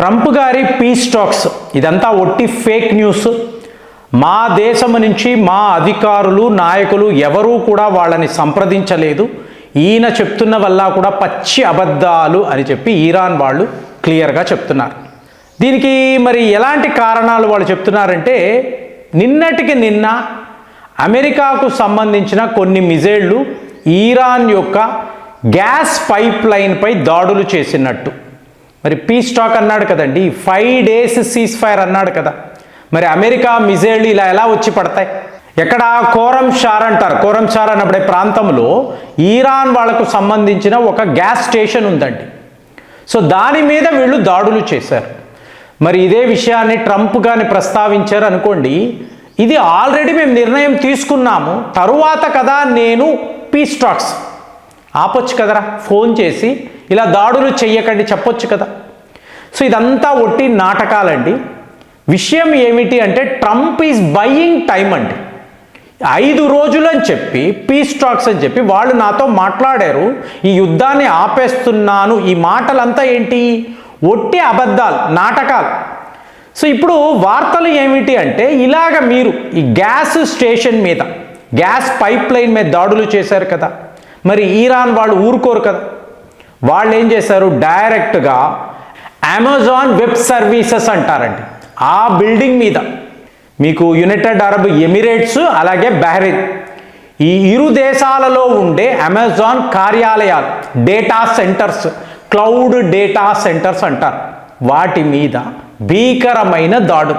Trump గారి piece talks ఇదంతా ఒట్టి ఫేక్ న్యూస్. మా దేశం నుంచి మా అధికారులు నాయకులు ఎవరూ కూడా వాళ్ళని సంప్రదించలేదు. ఈయన చెప్తున్న వల్ల కూడా పచ్చి అబద్ధాలు అని చెప్పి ఇరాన్ వాళ్ళు క్లియర్గా చెప్తున్నారు. దీనికి మరి ఎలాంటి కారణాలు వాళ్ళు చెప్తున్నారంటే, నిన్నటికి నిన్న అమెరికాకు సంబంధించిన కొన్ని మిజైళ్ళు ఇరాన్ యొక్క గ్యాస్ పైప్ లైన్పై దాడులు చేసినట్టు. మరి పీస్ టాక్ అన్నాడు కదండి, 5 days సీజ్ ఫైర్ అన్నాడు కదా. మరి అమెరికా మిజైళ్ళు ఇలా ఎలా వచ్చి పడతాయి? ఎక్కడ కోరం షార్ అంటారు. కోరం షార్ అన్నప్పుడే ప్రాంతంలో ఇరాన్ వాళ్ళకు సంబంధించిన ఒక గ్యాస్ స్టేషన్ ఉందండి. సో దాని మీద వీళ్ళు దాడులు చేశారు. మరి ఇదే విషయాన్ని ట్రంప్ గాని ప్రస్తావించారు అనుకోండి, ఇది ఆల్రెడీ మేము నిర్ణయం తీసుకున్నాము, తరువాత కదా నేను పీస్ టాక్స్ ఆపొచ్చు కదరా, ఫోన్ చేసి ఇలా దాడులు చెయ్యకండి చెప్పొచ్చు కదా. సో ఇదంతా ఒట్టి నాటకాలండి. విషయం ఏమిటి అంటే, ట్రంప్ ఈజ్ బయింగ్ టైం అండి. 5 రోజులు అని చెప్పి పీస్ టాక్స్ అని చెప్పి వాళ్ళు నాతో మాట్లాడారు, ఈ యుద్ధాన్ని ఆపేస్తున్నాను. ఈ మాటలంతా ఏంటి? ఒట్టి అబద్ధాలు, నాటకాలు. సో ఇప్పుడు వార్తలు ఏమిటి అంటే, ఇలాగ మీరు ఈ గ్యాస్ స్టేషన్ మీద, గ్యాస్ పైప్ లైన్ మీద దాడులు చేశారు కదా, మరి ఇరాన్ వాళ్ళు ఊరుకోరు కదా. వాళ్ళు ఏం చేశారు, డైరెక్ట్గా అమెజాన్ వెబ్ సర్వీసెస్ అంటారండి, ఆ బిల్డింగ్ మీద మీకు యునైటెడ్ అరబ్ ఎమిరేట్స్ అలాగే బహ్రెయిన్, ఈ ఇరు దేశాలలో ఉండే అమెజాన్ కార్యాలయాలు, data centres, cloud data centres అంటారు, వాటి మీద భీకరమైన దాడు.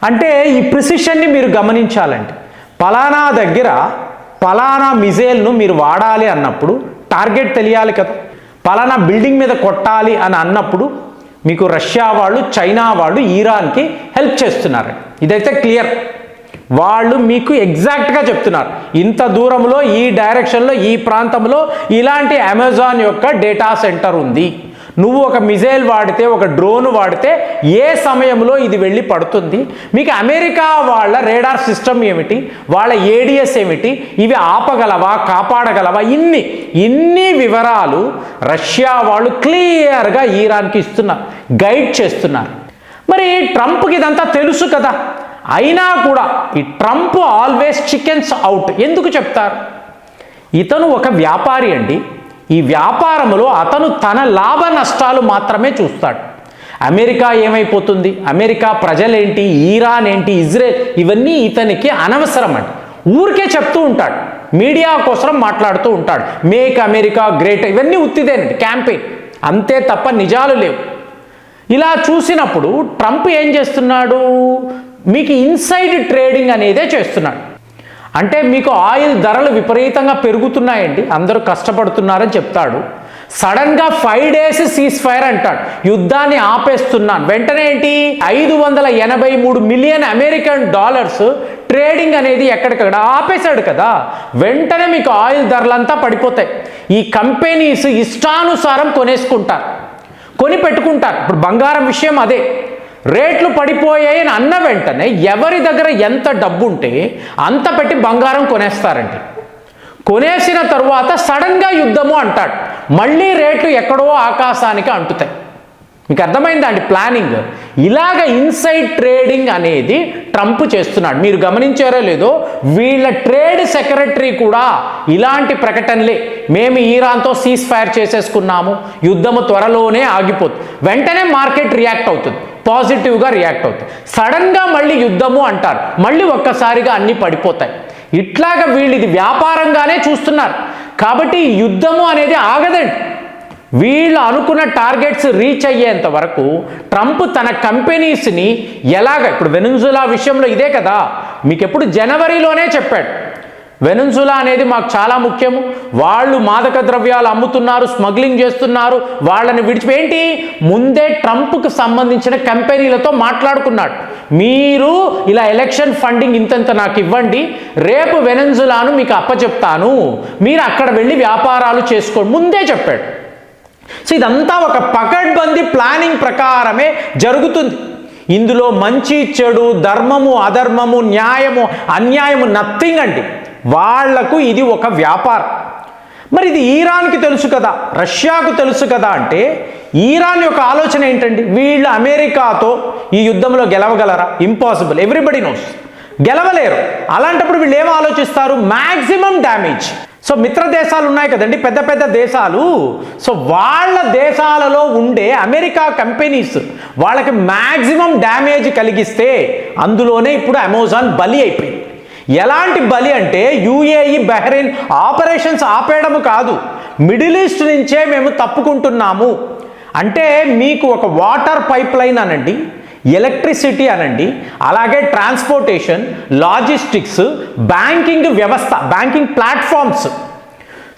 అంటే ఈ ప్రిసిషన్ని మీరు గమనించాలండి. పలానా దగ్గర పలానా మిజైల్ను మీరు వాడాలి అన్నప్పుడు టార్గెట్ తెలియాలి కదా. పలానా బిల్డింగ్ మీద కొట్టాలి అని అన్నప్పుడు మీకు రష్యా వాళ్ళు, చైనా వాళ్ళు ఇరాన్కి హెల్ప్ చేస్తున్నారు. ఇదైతే క్లియర్. వాళ్ళు మీకు ఎగ్జాక్ట్గా చెప్తున్నారు, ఇంత దూరంలో ఈ డైరెక్షన్లో ఈ ప్రాంతంలో ఇలాంటి అమెజాన్ యొక్క డేటా సెంటర్ ఉంది. నువ్వు ఒక మిజైల్ వాడితే, ఒక డ్రోన్ వాడితే ఏ సమయంలో ఇది వెళ్ళి పడుతుంది, మీకు అమెరికా వాళ్ళ రేడార్ సిస్టమ్ ఏమిటి, వాళ్ళ ఏడిఎస్ ఏమిటి, ఇవి ఆపగలవా, కాపాడగలవా, ఇన్ని వివరాలు రష్యా వాళ్ళు క్లియర్గా ఇరాన్కి ఇస్తున్నారు, గైడ్ చేస్తున్నారు. మరి ట్రంప్కి ఇదంతా తెలుసు కదా, అయినా కూడా ఈ ట్రంప్ ఆల్వేస్ చికెన్స్ అవుట్ ఎందుకు చెప్తారు? ఇతను ఒక వ్యాపారి అండి. ఈ వ్యాపారంలో అతను తన లాభ నష్టాలు మాత్రమే చూస్తాడు. అమెరికా ఏమైపోతుంది, అమెరికా ప్రజలేంటి, ఇరాన్ ఏంటి, ఇజ్రాయెల్, ఇవన్నీ ఇతనికి అనవసరం అండి. ఊరికే చెప్తూ ఉంటాడు, మీడియా కోసం మాట్లాడుతూ ఉంటాడు, మేక్ అమెరికా గ్రేట్, ఇవన్నీ ఉత్తిదేనండి, క్యాంపెయిన్, అంతే తప్ప నిజాలు లేవు. ఇలా చూసినప్పుడు ట్రంప్ ఏం చేస్తున్నాడు, మీకు ఇన్సైడ్ ట్రేడింగ్ అనేదే చేస్తున్నాడు. అంటే మీకు ఆయిల్ ధరలు విపరీతంగా పెరుగుతున్నాయండి, అందరూ కష్టపడుతున్నారని చెప్తాడు. సడన్గా 5 days సీజ్ ఫైర్ అంటాడు, యుద్ధాన్ని ఆపేస్తున్నాను. వెంటనే ఏంటి, 583 మిలియన్ అమెరికన్ డాలర్స్ ట్రేడింగ్ అనేది ఎక్కడికక్కడ ఆపేశాడు కదా. వెంటనే మీకు ఆయిల్ ధరలంతా పడిపోతాయి. ఈ కంపెనీస్ ఇష్టానుసారం కొనేసుకుంటారు, కొని పెట్టుకుంటారు. ఇప్పుడు బంగారం విషయం అదే, రేట్లు పడిపోయాయి అని అన్న వెంటనే ఎవరి దగ్గర ఎంత డబ్బు ఉంటే అంత పెట్టి బంగారం కొనేస్తారండి. కొనేసిన తరువాత సడన్గా యుద్ధము అంటాడు, మళ్ళీ రేట్లు ఎక్కడో ఆకాశానికి అంటుతాయి. మీకు అర్థమైందా అండి ప్లానింగ్? ఇలాగ ఇన్సైడ్ ట్రేడింగ్ అనేది ట్రంప్ చేస్తున్నాడు. మీరు గమనించారో లేదో, వీళ్ళ ట్రేడ్ సెక్రటరీ కూడా ఇలాంటి ప్రకటనలే, మేము ఇరాన్తో సీజ్ ఫైర్ చేసేసుకున్నాము, యుద్ధము త్వరలోనే ఆగిపోతుంది. వెంటనే మార్కెట్ రియాక్ట్ అవుతుంది, పాజిటివ్గా రియాక్ట్ అవుతుంది. సడన్గా మళ్ళీ యుద్ధము అంటారు, మళ్ళీ ఒక్కసారిగా అన్నీ పడిపోతాయి. ఇట్లాగా వీళ్ళు ఇది వ్యాపారంగానే చూస్తున్నారు. కాబట్టి ఈ యుద్ధము అనేది ఆగదండి. వీళ్ళు అనుకున్న టార్గెట్స్ రీచ్ అయ్యేంత వరకు ట్రంప్ తన కంపెనీస్ని ఎలాగ, ఇప్పుడు వెనెజులా విషయంలో ఇదే కదా, మీకు ఎప్పుడు జనవరిలోనే చెప్పాడు, వెనెజులా అనేది మాకు చాలా ముఖ్యము, వాళ్ళు మాదక ద్రవ్యాలు అమ్ముతున్నారు, స్మగ్లింగ్ చేస్తున్నారు, వాళ్ళని ఏంటి ముందే ట్రంప్కి సంబంధించిన కంపెనీలతో మాట్లాడుకున్నాడు, మీరు ఇలా ఎలక్షన్ ఫండింగ్ ఇంతంత నాకు ఇవ్వండి, రేపు వెనెజులాను మీకు అప్పచెప్తాను, మీరు అక్కడ వెళ్ళి వ్యాపారాలు చేసుకోండి, ముందే చెప్పాడు. సో ఇదంతా ఒక పకడ్బందీ ప్లానింగ్ ప్రకారమే జరుగుతుంది. ఇందులో మంచి చెడు, ధర్మము అధర్మము, న్యాయము అన్యాయము నథింగ్ అండి. వాళ్లకు ఇది ఒక వ్యాపారం. మరి ఇది ఈరాన్కి తెలుసు కదా, రష్యాకు తెలుసు కదా అంటే ఈరాన్ యొక్క ఆలోచన ఏంటండి? వీళ్ళు అమెరికాతో ఈ యుద్ధంలో గెలవగలరా? ఇంపాసిబుల్, ఎవ్రీబడి నోస్ గెలవలేరు. అలాంటప్పుడు వీళ్ళు ఏం ఆలోచిస్తారు? Maximum damage. సో మిత్ర దేశాలు ఉన్నాయి కదండి, పెద్ద పెద్ద దేశాలు. సో వాళ్ళ దేశాలలో ఉండే అమెరికా కంపెనీస్ వాళ్ళకి మ్యాక్సిమం డ్యామేజ్ కలిగిస్తే అందులోనే ఇప్పుడు అమెజాన్ బలి అయిపోయింది. ఎలాంటి బలి అంటే యుఏఈ బహ్రెయిన్ ఆపరేషన్స్ ఆపేయడము కాదు, మిడిల్ ఈస్ట్ నుంచే మేము తప్పుకుంటున్నాము అంటే మీకు ఒక వాటర్ పైప్ లైన్ అనండి, ఎలక్ట్రిసిటీ అనండి, అలాగే ట్రాన్స్పోర్టేషన్, లాజిస్టిక్స్, బ్యాంకింగ్ వ్యవస్థ, బ్యాంకింగ్ ప్లాట్ఫామ్స్,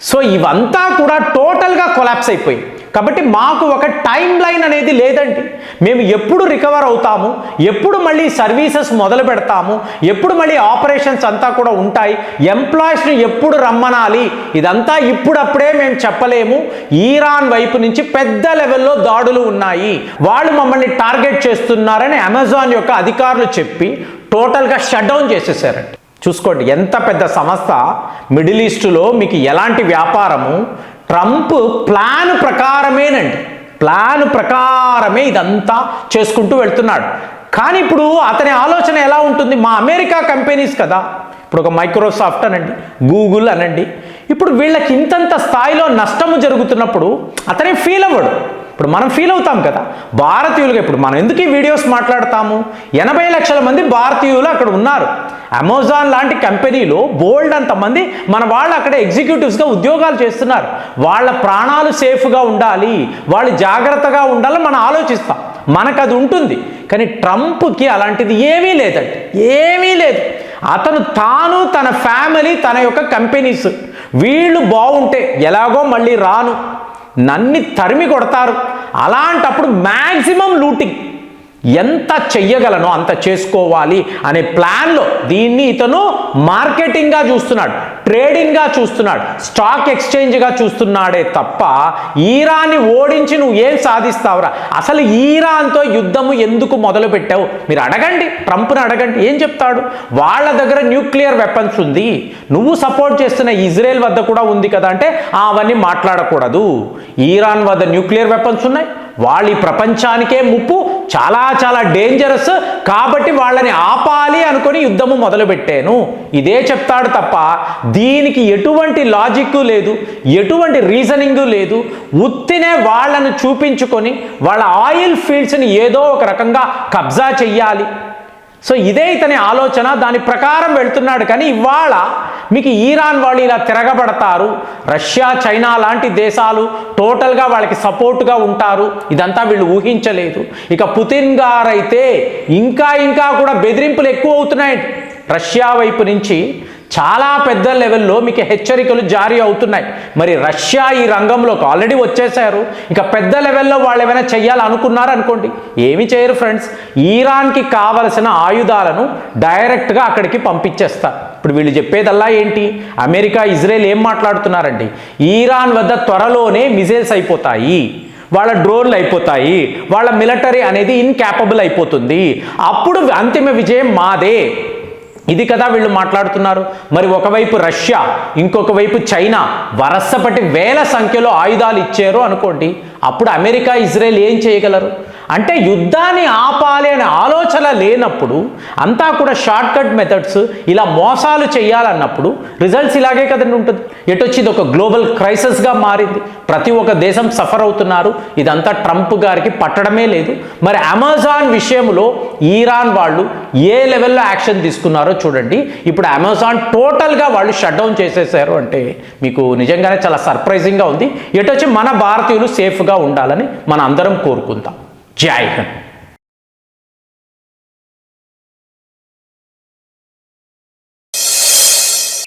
సో ఇవంతా కూడా టోటల్గా కొలాప్స్ అయిపోయి. కాబట్టి మాకు ఒక టైం లైన్ అనేది లేదండి. మేము ఎప్పుడు రికవర్ అవుతాము, ఎప్పుడు మళ్ళీ సర్వీసెస్ మొదలు పెడతాము, ఎప్పుడు మళ్ళీ ఆపరేషన్స్ అంతా కూడా ఉంటాయి, ఎంప్లాయీస్ని ఎప్పుడు రమ్మనాలి, ఇదంతా ఇప్పుడప్పుడే మేము చెప్పలేము. ఈరాన్ వైపు నుంచి పెద్ద లెవెల్లో దాడులు ఉన్నాయి, వాళ్ళు మమ్మల్ని టార్గెట్ చేస్తున్నారని అమెజాన్ యొక్క అధికారులు చెప్పి టోటల్గా షట్ డౌన్ చేసేసారండి. చూసుకోండి ఎంత పెద్ద సంస్థ మిడిల్ ఈస్టులో మీకు ఎలాంటి వ్యాపారము. ట్రంప్ ప్లాన్ ప్రకారమేనండి, ప్లాన్ ప్రకారమే ఇదంతా చేసుకుంటూ వెళ్తున్నాడు. కానీ ఇప్పుడు అతని ఆలోచన ఎలా ఉంటుంది? మా అమెరికా కంపెనీస్ కదా, ఇప్పుడు ఒక మైక్రోసాఫ్ట్ అనండి, గూగుల్ అనండి, ఇప్పుడు వీళ్ళకి ఇంతంత స్థాయిలో నష్టము జరుగుతున్నప్పుడు అతనే ఫీల్ అవ్వడు. ఇప్పుడు మనం ఫీల్ అవుతాం కదా భారతీయులుగా. ఇప్పుడు మనం ఎందుకు ఈ వీడియోస్ మాట్లాడతాము? 80 లక్షల మంది భారతీయులు అక్కడ ఉన్నారు. అమెజాన్ లాంటి కంపెనీలో బోల్డ్ అంతమంది మన వాళ్ళు అక్కడ ఎగ్జిక్యూటివ్స్గా ఉద్యోగాలు చేస్తున్నారు. వాళ్ళ ప్రాణాలు సేఫ్గా ఉండాలి, వాళ్ళు జాగ్రత్తగా ఉండాలని మనం ఆలోచిస్తాం, మనకు అది ఉంటుంది. కానీ ట్రంప్కి అలాంటిది ఏమీ లేదండి, ఏమీ లేదు. అతను తాను, తన ఫ్యామిలీ, తన యొక్క కంపెనీస్ వీళ్ళు బాగుంటే ఎలాగో మళ్ళీ రాను, నన్ని తరిమి కొడతారు. అలాంటప్పుడు మ్యాక్సిమం లూటింగ్ ఎంత చెయ్యగలనో అంత చేసుకోవాలి అనే ప్లాన్లో దీన్ని ఇతను మార్కెటింగ్గా చూస్తున్నాడు, ట్రేడింగ్గా చూస్తున్నాడు, స్టాక్ ఎక్స్చేంజ్గా చూస్తున్నాడే తప్ప ఈరాన్ని ఓడించి నువ్వు ఏం సాధిస్తావురా? అసలు ఈరాన్తో యుద్ధము ఎందుకు మొదలు పెట్టావు? మీరు అడగండి, ట్రంప్ని అడగండి, ఏం చెప్తాడు? వాళ్ళ దగ్గర న్యూక్లియర్ వెపన్స్ ఉంది, నువ్వు సపోర్ట్ చేస్తున్న ఇజ్రాయెల్ వద్ద కూడా ఉంది కదా అంటే అవన్నీ మాట్లాడకూడదు. ఈరాన్ వద్ద న్యూక్లియర్ వెపన్స్ ఉన్నాయి, వాళ్ళు ఈ ప్రపంచానికే ముప్పు, చాలా చాలా డేంజరస్, కాబట్టి వాళ్ళని ఆపాలి అనుకొని యుద్ధము మొదలుపెట్టాను, ఇదే చెప్తాడు తప్ప దీనికి ఎటువంటి లాజిక్ లేదు, ఎటువంటి రీజనింగ్ లేదు. ఉత్తినే వాళ్ళను చూపించుకొని వాళ్ళ ఆయిల్ ఫీల్డ్స్ని ఏదో ఒక రకంగా కబ్జా చెయ్యాలి. సో ఇదే ఇతని ఆలోచన, దాని ప్రకారం వెళ్తున్నాడు. కానీ ఇవాళ మీకు ఈరాన్ వాళ్ళు ఇలా తిరగబడతారు, రష్యా, చైనా లాంటి దేశాలు టోటల్గా వాళ్ళకి సపోర్ట్గా ఉంటారు, ఇదంతా వీళ్ళు ఊహించలేదు. ఇక పుతిన్ గారైతే ఇంకా కూడా బెదిరింపులు ఎక్కువ అవుతున్నాయండి. రష్యా వైపు నుంచి చాలా పెద్ద లెవెల్లో మీకు హెచ్చరికలు జారీ అవుతున్నాయి. మరి రష్యా ఈ రంగంలోకి ఆల్రెడీ వచ్చేసారు, ఇక పెద్ద లెవెల్లో వాళ్ళు ఏమైనా చెయ్యాలనుకున్నారు అనుకోండి, ఏమి చేయరు ఫ్రెండ్స్. ఈరాన్కి కావలసిన ఆయుధాలను డైరెక్ట్గా అక్కడికి పంపించేస్తారు. ఇప్పుడు వీళ్ళు చెప్పేదల్లా ఏంటి? అమెరికా, ఇజ్రాయెల్ ఏం మాట్లాడుతున్నారండి? ఈరాన్ వద్ద త్వరలోనే మిజైల్స్ అయిపోతాయి, వాళ్ళ డ్రోన్లు అయిపోతాయి, వాళ్ళ మిలిటరీ అనేది ఇన్క్యాపబుల్ అయిపోతుంది, అప్పుడు అంతిమ విజయం మాదే, ఇది కదా వీళ్ళు మాట్లాడుతున్నారు. మరి ఒకవైపు రష్యా, ఇంకొక వైపు చైనా వరసపటి వేల సంఖ్యలో ఆయుధాలు ఇచ్చారు అనుకోండి, అప్పుడు అమెరికా, ఇజ్రాయెల్ ఏం చేయగలరు? అంటే యుద్ధాన్ని ఆపాలి అనే ఆలోచన లేనప్పుడు, అంతా కూడా షార్ట్ కట్ మెథడ్స్, ఇలా మోసాలు చేయాలన్నప్పుడు రిజల్ట్స్ ఇలాగే కదండి ఉంటుంది. ఎటొచ్చి ఇది ఒక గ్లోబల్ క్రైసిస్గా మారింది, ప్రతి ఒక్క దేశం సఫర్ అవుతున్నారు. ఇదంతా ట్రంప్ గారికి పట్టడమే లేదు. మరి అమెజాన్ విషయంలో ఈరాన్ వాళ్ళు ఏ లెవెల్లో యాక్షన్ తీసుకున్నారో చూడండి. ఇప్పుడు అమెజాన్ టోటల్గా వాళ్ళు షట్ డౌన్ చేసేసారు అంటే మీకు నిజంగానే చాలా సర్ప్రైజింగ్గా ఉంది. ఎటొచ్చి మన భారతీయులు సేఫ్గా ఉండాలని మన అందరం కోరుకుందాం. జై హింద్.